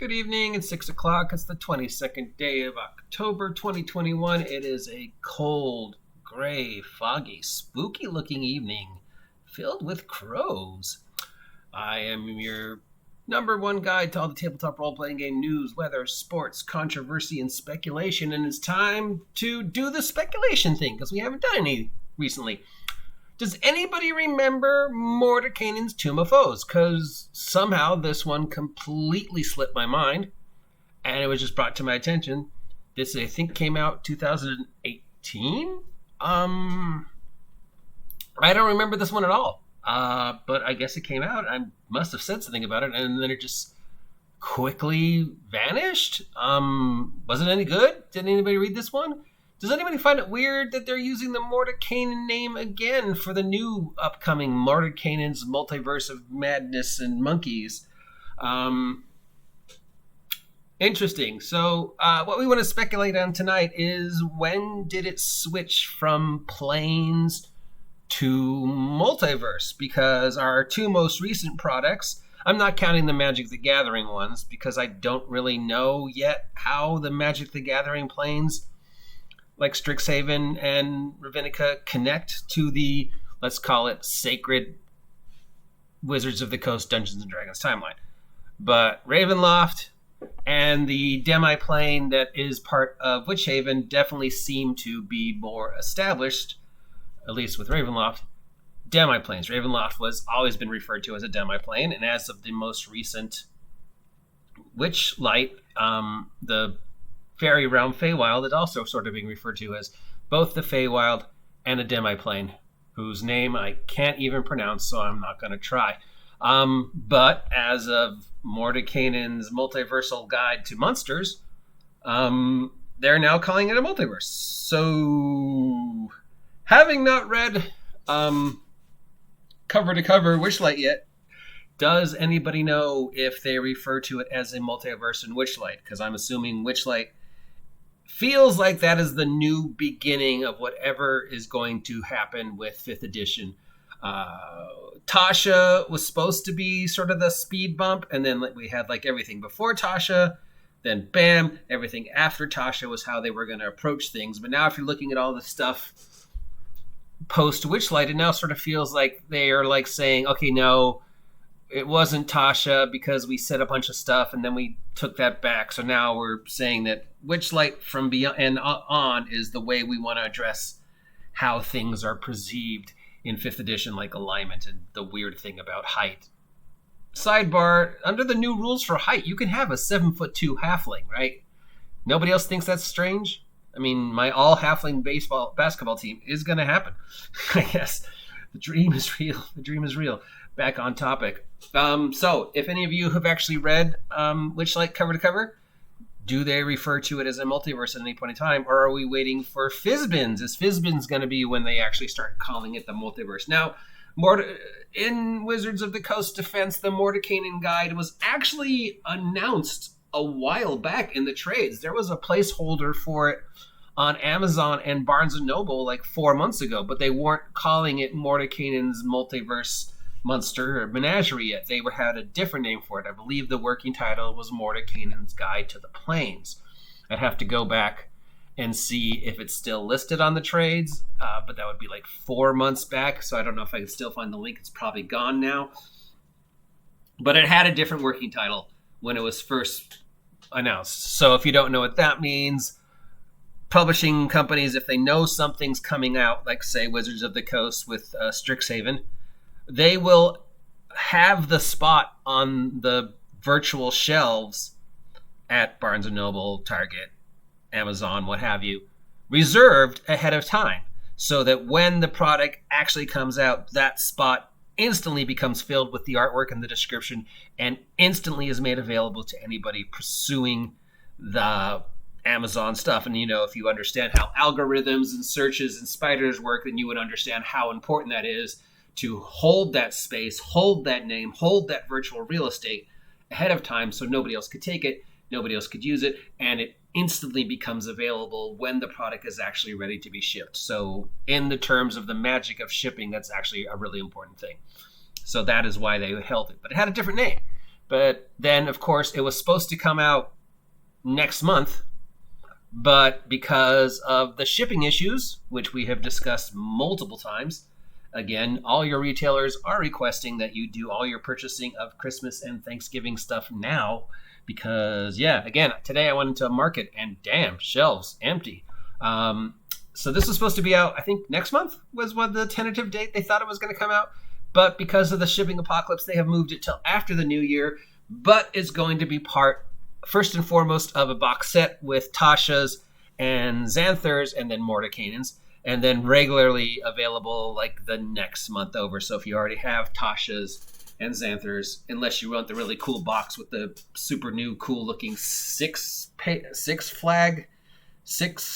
Good evening. It's 6 o'clock. It's the 22nd day of October 2021. It is a cold, gray, foggy, spooky-looking evening filled with crows. I am your number one guide to all the tabletop role-playing game news, weather, sports, controversy, and speculation. And it's time to do the speculation thing because we haven't done any recently. Does anybody remember Mordenkainen's Tomb of Foes? Because somehow this one completely slipped my mind, and it was just brought to my attention. This, I think, came out 2018? I don't remember this one at all, but I guess it came out. I must have said something about it, and then it just quickly vanished. Was it any good? Did anybody read this one? Does anybody find it weird that they're using the Mordenkainen name again for the new upcoming Mordenkainen's Multiverse of Madness and Monkeys? Interesting. So what we want to speculate on tonight is when did it switch from planes to Multiverse? Because our two most recent products, I'm not counting the Magic the Gathering ones because I don't really know yet how the Magic the Gathering planes like Strixhaven and Ravenica connect to the, let's call it, sacred Wizards of the Coast Dungeons & Dragons timeline. But Ravenloft and the demi-plane that is part of Witchhaven definitely seem to be more established, at least with Ravenloft, demi-planes. Ravenloft was always been referred to as a demi-plane, and as of the most recent Witchlight, the Fairy Realm Feywild is also sort of being referred to as both the Feywild and a demi-plane, whose name I can't even pronounce, so I'm not going to try. But as of Mordenkainen's Multiversal Guide to Monsters, they're now calling it a multiverse. So, having not read cover to cover Witchlight yet, does anybody know if they refer to it as a multiverse in Witchlight? Because I'm assuming Witchlight feels like that is the new beginning of whatever is going to happen with 5th edition. Tasha was supposed to be sort of the speed bump, and then we had like everything before Tasha, then bam, everything after Tasha was how they were going to approach things. But now if you're looking at all the stuff post Witchlight, it now sort of feels like they are like saying, okay, no, it wasn't Tasha because we said a bunch of stuff and then we took that back. So now we're saying that Witchlight from beyond and on is the way we want to address how things are perceived in 5th edition, like alignment and the weird thing about height. Sidebar, under the new rules for height, you can have a 7'2" halfling, right? Nobody else thinks that's strange? I mean, my all halfling basketball team is going to happen. I guess the dream is real. The dream is real. Back on topic. So, if any of you have actually read Witchlight cover to cover, do they refer to it as a multiverse at any point in time, or are we waiting for Fizbins? Is Fizbins going to be when they actually start calling it the multiverse? Now, in Wizards of the Coast Defense, the Mordenkainen Guide was actually announced a while back in the trades. There was a placeholder for it on Amazon and Barnes & Noble like 4 months ago, but they weren't calling it Mordenkainen's Multiverse Monster or Menagerie yet. They had a different name for it. I believe the working title was Mordenkainen's Guide to the Plains. I'd have to go back and see if it's still listed on the trades, but that would be like 4 months back, so I don't know if I can still find the link. It's probably gone now. But it had a different working title when it was first announced. So if you don't know what that means, publishing companies, if they know something's coming out, like say Wizards of the Coast with Strixhaven, they will have the spot on the virtual shelves at Barnes & Noble, Target, Amazon, what have you, reserved ahead of time, so that when the product actually comes out, that spot instantly becomes filled with the artwork and the description and instantly is made available to anybody pursuing the Amazon stuff. And, you know, if you understand how algorithms and searches and spiders work, then you would understand how important that is to hold that space, hold that name, hold that virtual real estate ahead of time so nobody else could take it, nobody else could use it, and it instantly becomes available when the product is actually ready to be shipped. So in the terms of the magic of shipping, that's actually a really important thing. So that is why they held it. But it had a different name. But then, of course, it was supposed to come out next month, but because of the shipping issues, which we have discussed multiple times, again, all your retailers are requesting that you do all your purchasing of Christmas and Thanksgiving stuff now because, yeah, again, today I went into a market and damn, shelves empty. So this was supposed to be out, I think next month was what the tentative date they thought it was going to come out. But because of the shipping apocalypse, they have moved it till after the new year. But it's going to be part, first and foremost, of a box set with Tasha's and Xanthars and then Mordenkainen's. And then regularly available like the next month over. So if you already have Tasha's and Xanthars, unless you want the really cool box with the super new cool looking six flag,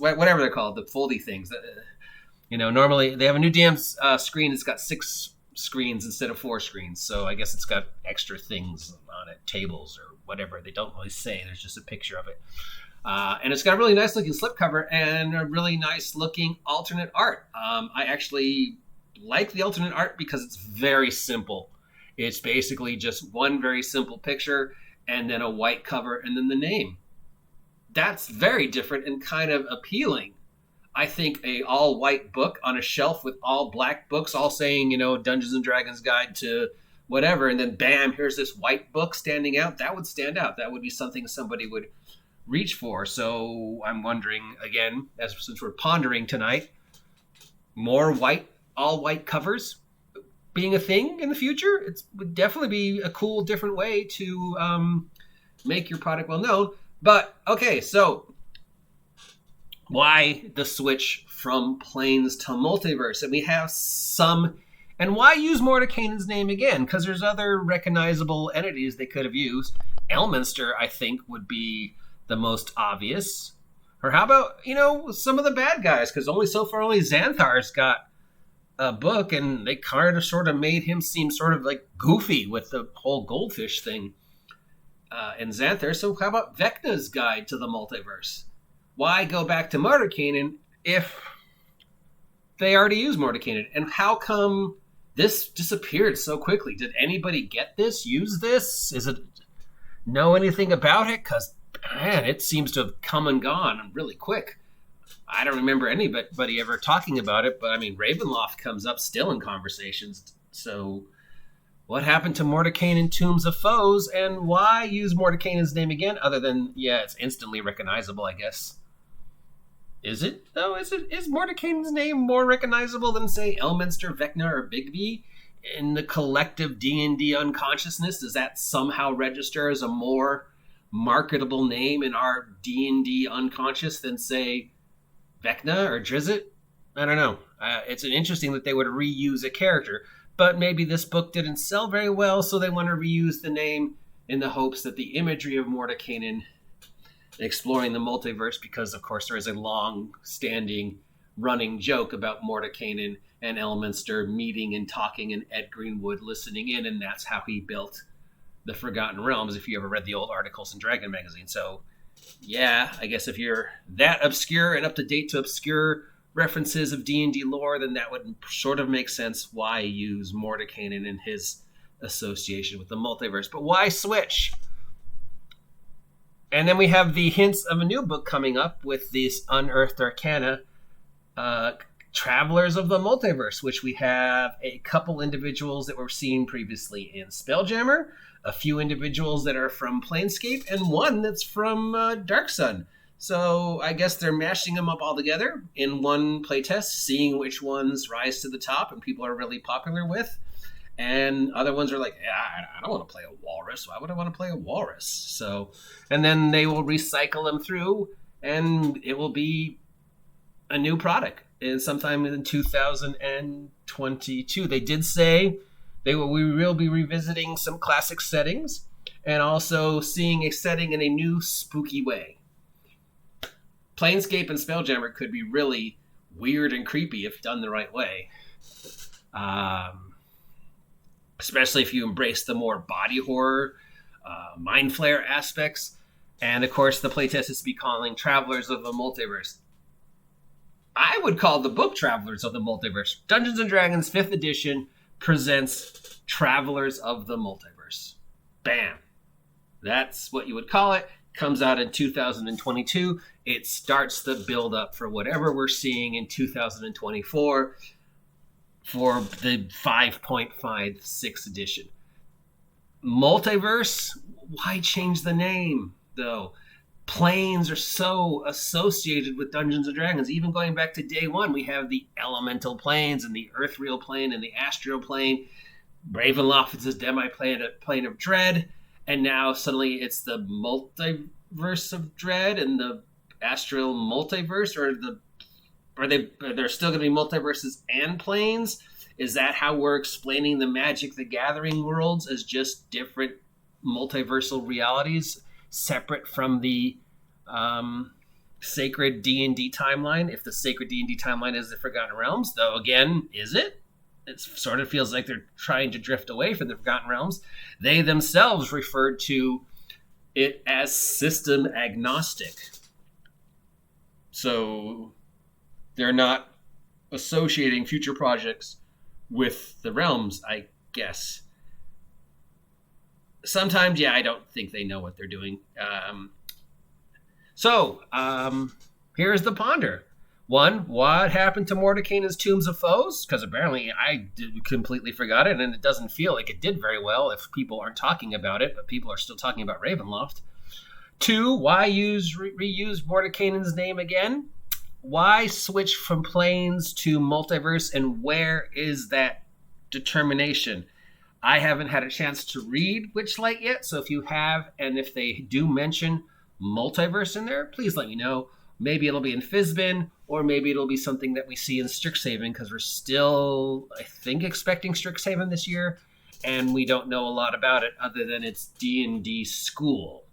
whatever they're called, the foldy things. Normally they have a new DM screen. It's got 6 screens instead of 4 screens. So I guess it's got extra things on it, tables or whatever. They don't really say. There's just a picture of it. And it's got a really nice looking slipcover and a really nice looking alternate art. I actually like the alternate art because it's very simple. It's basically just one very simple picture and then a white cover and then the name. That's very different and kind of appealing. I think a all white book on a shelf with all black books, all saying, Dungeons and Dragons Guide to whatever. And then bam, here's this white book standing out. That would stand out. That would be something somebody would reach for. So I'm wondering again, since we're pondering tonight, more all white covers being a thing in the future. It would definitely be a cool, different way to make your product well known. But okay, so why the switch from Planes to Multiverse? And we have some, and why use Mordenkainen's name again? Because there's other recognizable entities they could have used. Elminster, I think, would be the most obvious. Or how about, some of the bad guys? Because only Xanthar's got a book, and they kind of sort of made him seem sort of like goofy with the whole goldfish thing in Xanthar. So how about Vecna's Guide to the Multiverse? Why go back to Mordenkainen if they already used Mordenkainen? And how come this disappeared so quickly? Did anybody get this, use this? Know anything about it? Because man, it seems to have come and gone really quick. I don't remember anybody ever talking about it, but I mean, Ravenloft comes up still in conversations. So what happened to Mordenkainen Tombs of Foes, and why use Mordenkainen's name again other than, it's instantly recognizable, I guess. Is it, though? Is Mordenkainen's name more recognizable than, say, Elminster, Vecna, or Bigby? In the collective D&D unconsciousness, does that somehow register as a more marketable name in our D&D unconscious than, say, Vecna or Drizzt? I don't know. It's interesting that they would reuse a character, but maybe this book didn't sell very well, so they want to reuse the name in the hopes that the imagery of Mordenkainen exploring the multiverse, because of course there is a long-standing running joke about Mordenkainen and Elminster meeting and talking and Ed Greenwood listening in, and that's how he built the Forgotten Realms, if you ever read the old articles in Dragon Magazine. So, yeah, I guess if you're that obscure and up-to-date to obscure references of D&D lore, then that would sort of make sense why use Mordenkainen and his association with the multiverse. But why switch? And then we have the hints of a new book coming up with these Unearthed Arcana, Travelers of the Multiverse, which we have a couple individuals that were seen previously in Spelljammer, a few individuals that are from Planescape, and one that's from Dark Sun. So I guess they're mashing them up all together in one playtest, seeing which ones rise to the top and people are really popular with. And other ones are like, I don't want to play a walrus. Why would I want to play a walrus? So, and then they will recycle them through, and it will be a new product. And sometime in 2022, they did say we will be revisiting some classic settings and also seeing a setting in a new spooky way. Planescape and Spelljammer could be really weird and creepy if done the right way. Especially if you embrace the more body horror, mind flare aspects. And of course, the playtest is to be calling Travelers of the Multiverse. I would call the book Travelers of the Multiverse. Dungeons & Dragons 5th edition presents Travelers of the Multiverse. Bam. That's what you would call it. Comes out in 2022. It starts the build up for whatever we're seeing in 2024 for the 5.56 edition. Multiverse, why change the name though? Planes are so associated with Dungeons and Dragons. Even going back to day one, we have the elemental planes and the earthreal plane and the astral plane. Ravenloft is this plane of dread, and now suddenly it's the multiverse of dread and the astral multiverse, or are there still going to be multiverses and planes? Is that how we're explaining the Magic the Gathering worlds, as just different multiversal realities separate from the sacred D&D timeline? If the sacred D&D timeline is the Forgotten Realms, though, again, is it? It sort of feels like they're trying to drift away from the Forgotten Realms. They themselves referred to it as system agnostic. So they're not associating future projects with the realms, I guess. Sometimes, I don't think they know what they're doing. Here's the ponder. One, what happened to Mordenkainen's Tombs of Foes? Because apparently I completely forgot it, and it doesn't feel like it did very well if people aren't talking about it, but people are still talking about Ravenloft. Two, why reuse Mordenkainen's name again? Why switch from planes to multiverse, and where is that determination? I haven't had a chance to read Witchlight yet, so if you have, and if they do mention multiverse in there, please let me know. Maybe it'll be in Fizbin, or maybe it'll be something that we see in Strixhaven, because we're still, I think, expecting Strixhaven this year, and we don't know a lot about it other than it's D&D school.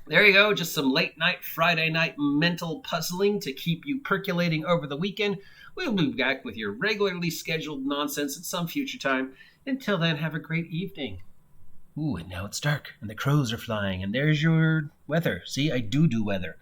There you go, just some late night, Friday night mental puzzling to keep you percolating over the weekend. We'll be back with your regularly scheduled nonsense at some future time. Until then, have a great evening. Ooh, and now it's dark, and the crows are flying, and there's your weather. See, I do weather.